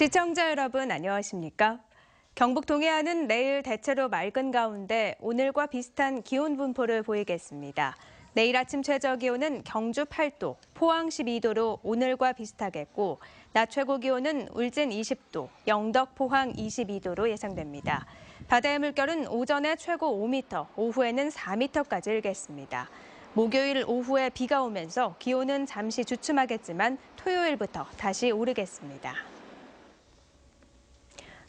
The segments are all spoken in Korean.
시청자 여러분 안녕하십니까? 경북 동해안은 내일 대체로 맑은 가운데 오늘과 비슷한 기온 분포를 보이겠습니다. 내일 아침 최저 기온은 경주 8도, 포항 12도로 오늘과 비슷하겠고 낮 최고 기온은 울진 20도, 영덕, 포항 22도로 예상됩니다. 바다의 물결은 오전에 최고 5m, 오후에는 4m까지 일겠습니다. 목요일 오후에 비가 오면서 기온은 잠시 주춤하겠지만 토요일부터 다시 오르겠습니다.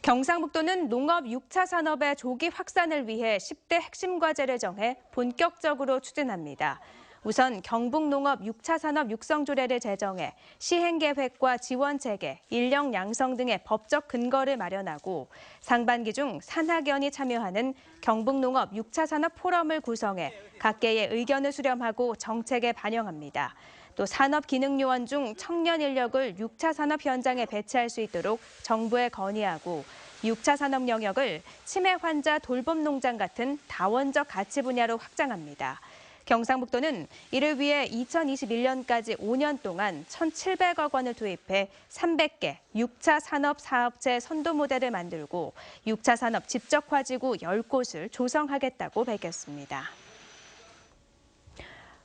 경상북도는 농업 6차 산업의 조기 확산을 위해 10대 핵심 과제를 정해 본격적으로 추진합니다. 우선 경북농업 6차 산업 육성 조례를 제정해 시행 계획과 지원 체계, 인력 양성 등의 법적 근거를 마련하고 상반기 중 산학연이 참여하는 경북농업 6차 산업 포럼을 구성해 각계의 의견을 수렴하고 정책에 반영합니다. 또 산업기능요원 중 청년 인력을 6차 산업 현장에 배치할 수 있도록 정부에 건의하고 6차 산업 영역을 치매 환자 돌봄 농장 같은 다원적 가치 분야로 확장합니다. 경상북도는 이를 위해 2021년까지 5년 동안 1,700억 원을 투입해 300개 6차 산업 사업체 선도 모델을 만들고 6차 산업 집적화지구 10곳을 조성하겠다고 밝혔습니다.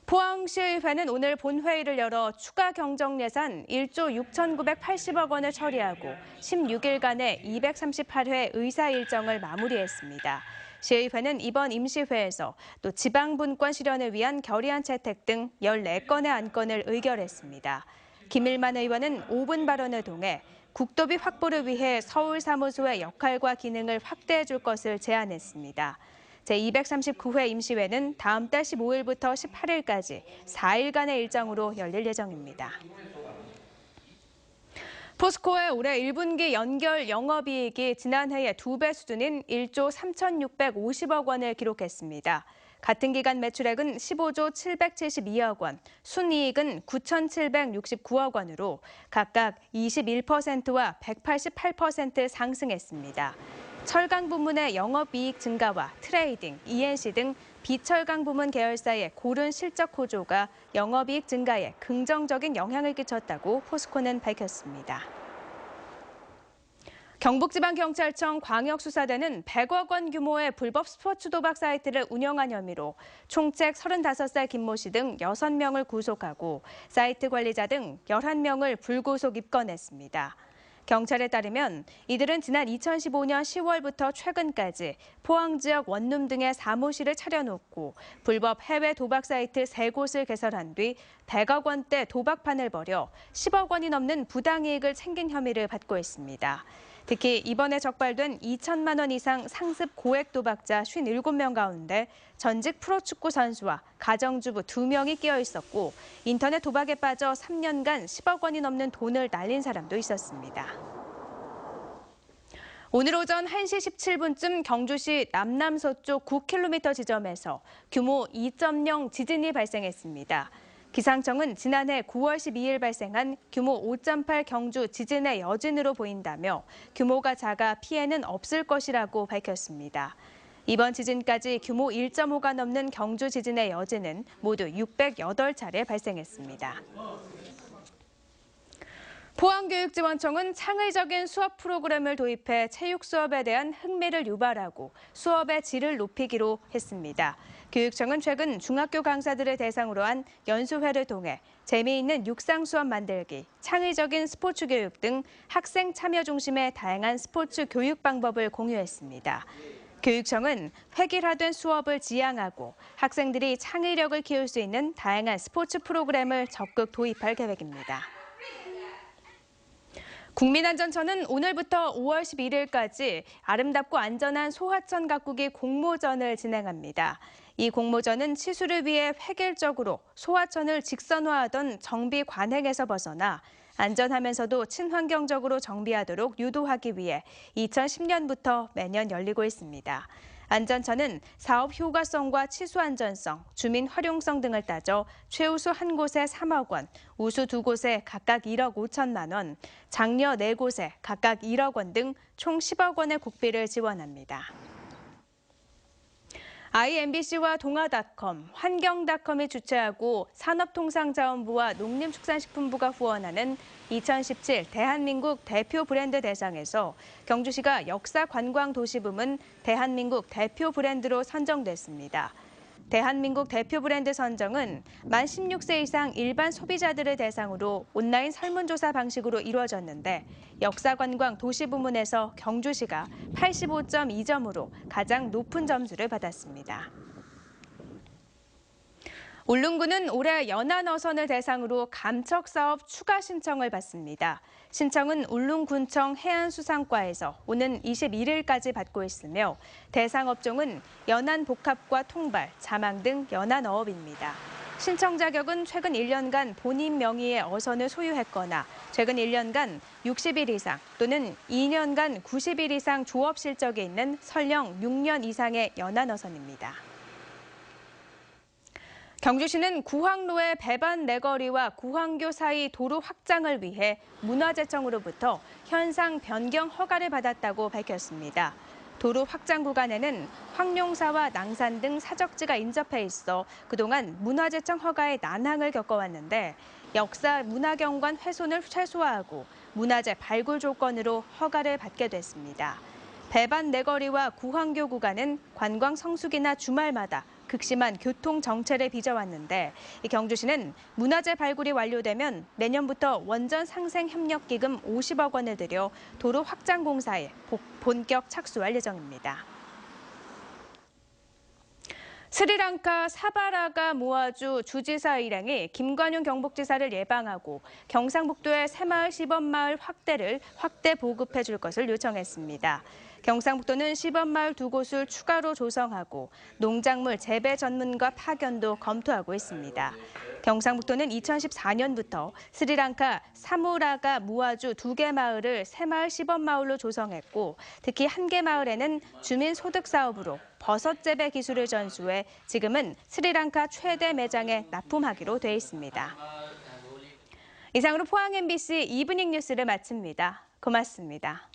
포항시의회는 오늘 본회의를 열어 추가 경정 예산 1조 6,980억 원을 처리하고 16일간의 238회 의사 일정을 마무리했습니다. 시의회는 이번 임시회에서 또 지방분권 실현을 위한 결의안 채택 등 14건의 안건을 의결했습니다. 김일만 의원은 5분 발언을 통해 국도비 확보를 위해 서울 사무소의 역할과 기능을 확대해 줄 것을 제안했습니다. 제239회 임시회는 다음 달 15일부터 18일까지 4일간의 일정으로 열릴 예정입니다. 포스코의 올해 1분기 연결 영업이익이 지난해의 2배 수준인 1조 3,650억 원을 기록했습니다. 같은 기간 매출액은 15조 772억 원, 순이익은 9,769억 원으로 각각 21%와 188% 상승했습니다. 철강 부문의 영업이익 증가와 트레이딩, E&C 등 비철강 부문 계열사의 고른 실적 호조가 영업이익 증가에 긍정적인 영향을 끼쳤다고 포스코는 밝혔습니다. 경북지방경찰청 광역수사대는 100억 원 규모의 불법 스포츠 도박 사이트를 운영한 혐의로 총책 35살 김모 씨 등 6명을 구속하고 사이트 관리자 등 11명을 불구속 입건했습니다. 경찰에 따르면 이들은 지난 2015년 10월부터 최근까지 포항 지역 원룸 등의 사무실을 차려놓고 불법 해외 도박 사이트 3곳을 개설한 뒤 100억 원대 도박판을 벌여 10억 원이 넘는 부당이익을 챙긴 혐의를 받고 있습니다. 특히 이번에 적발된 2천만 원 이상 상습 고액 도박자 57명 가운데 전직 프로축구 선수와 가정주부 2명이 끼어 있었고 인터넷 도박에 빠져 3년간 10억 원이 넘는 돈을 날린 사람도 있었습니다. 오늘 오전 1시 17분쯤 경주시 남남서쪽 9km 지점에서 규모 2.0 지진이 발생했습니다. 기상청은 지난해 9월 12일 발생한 규모 5.8 경주 지진의 여진으로 보인다며 규모가 작아 피해는 없을 것이라고 밝혔습니다. 이번 지진까지 규모 1.5가 넘는 경주 지진의 여진은 모두 608차례 발생했습니다. 포항교육지원청은 창의적인 수업 프로그램을 도입해 체육 수업에 대한 흥미를 유발하고 수업의 질을 높이기로 했습니다. 교육청은 최근 중학교 강사들을 대상으로 한 연수회를 통해 재미있는 육상 수업 만들기, 창의적인 스포츠 교육 등 학생 참여 중심의 다양한 스포츠 교육 방법을 공유했습니다. 교육청은 획일화된 수업을 지향하고 학생들이 창의력을 키울 수 있는 다양한 스포츠 프로그램을 적극 도입할 계획입니다. 국민안전처는 오늘부터 5월 11일까지 아름답고 안전한 소하천 가꾸기 공모전을 진행합니다. 이 공모전은 치수를 위해 획일적으로 소하천을 직선화하던 정비 관행에서 벗어나 안전하면서도 친환경적으로 정비하도록 유도하기 위해 2010년부터 매년 열리고 있습니다. 안전처는 사업 효과성과 치수 안전성, 주민 활용성 등을 따져 최우수 한 곳에 3억 원, 우수 2곳에 각각 1억 5천만 원, 장려 4곳에 각각 1억 원 등 총 10억 원의 국비를 지원합니다. IMBC와 동아닷컴, 환경닷컴이 주최하고 산업통상자원부와 농림축산식품부가 후원하는 2017 대한민국 대표 브랜드 대상에서 경주시가 역사관광도시부문 대한민국 대표 브랜드로 선정됐습니다. 대한민국 대표 브랜드 선정은 만 16세 이상 일반 소비자들을 대상으로 온라인 설문조사 방식으로 이루어졌는데 역사관광 도시부문에서 경주시가 85.2점으로 가장 높은 점수를 받았습니다. 울릉군은 올해 연안어선을 대상으로 감척사업 추가 신청을 받습니다. 신청은 울릉군청 해안수산과에서 오는 21일까지 받고 있으며 대상 업종은 연안복합과 통발, 자망 등 연안어업입니다. 신청 자격은 최근 1년간 본인 명의의 어선을 소유했거나 최근 1년간 60일 이상 또는 2년간 90일 이상 조업 실적이 있는 설령 6년 이상의 연안어선입니다. 경주시는 구황로의 배반 내거리와 구황교 사이 도로 확장을 위해 문화재청으로부터 현상 변경 허가를 받았다고 밝혔습니다. 도로 확장 구간에는 황룡사와 낭산 등 사적지가 인접해 있어 그동안 문화재청 허가에 난항을 겪어왔는데 역사 문화경관 훼손을 최소화하고 문화재 발굴 조건으로 허가를 받게 됐습니다. 배반 내거리와 구황교 구간은 관광 성수기나 주말마다 극심한 교통 정체를 빚어왔는데 경주시는 문화재 발굴이 완료되면 내년부터 원전 상생 협력 기금 50억 원을 들여 도로 확장 공사에 본격 착수할 예정입니다. 스리랑카 사바라가 모아주 주지사 일행이 김관용 경북지사를 예방하고 경상북도의 새마을 시범마을 확대 보급해 줄 것을 요청했습니다. 경상북도는 시범마을 2곳을 추가로 조성하고 농작물 재배 전문가 파견도 검토하고 있습니다. 경상북도는 2014년부터 스리랑카 사무라가 무아주 2개 마을을 새마을 시범마을로 조성했고 특히 1개 마을에는 주민소득 사업으로 버섯 재배 기술을 전수해 지금은 스리랑카 최대 매장에 납품하기로 돼 있습니다. 이상으로 포항 MBC 이브닝 뉴스를 마칩니다. 고맙습니다.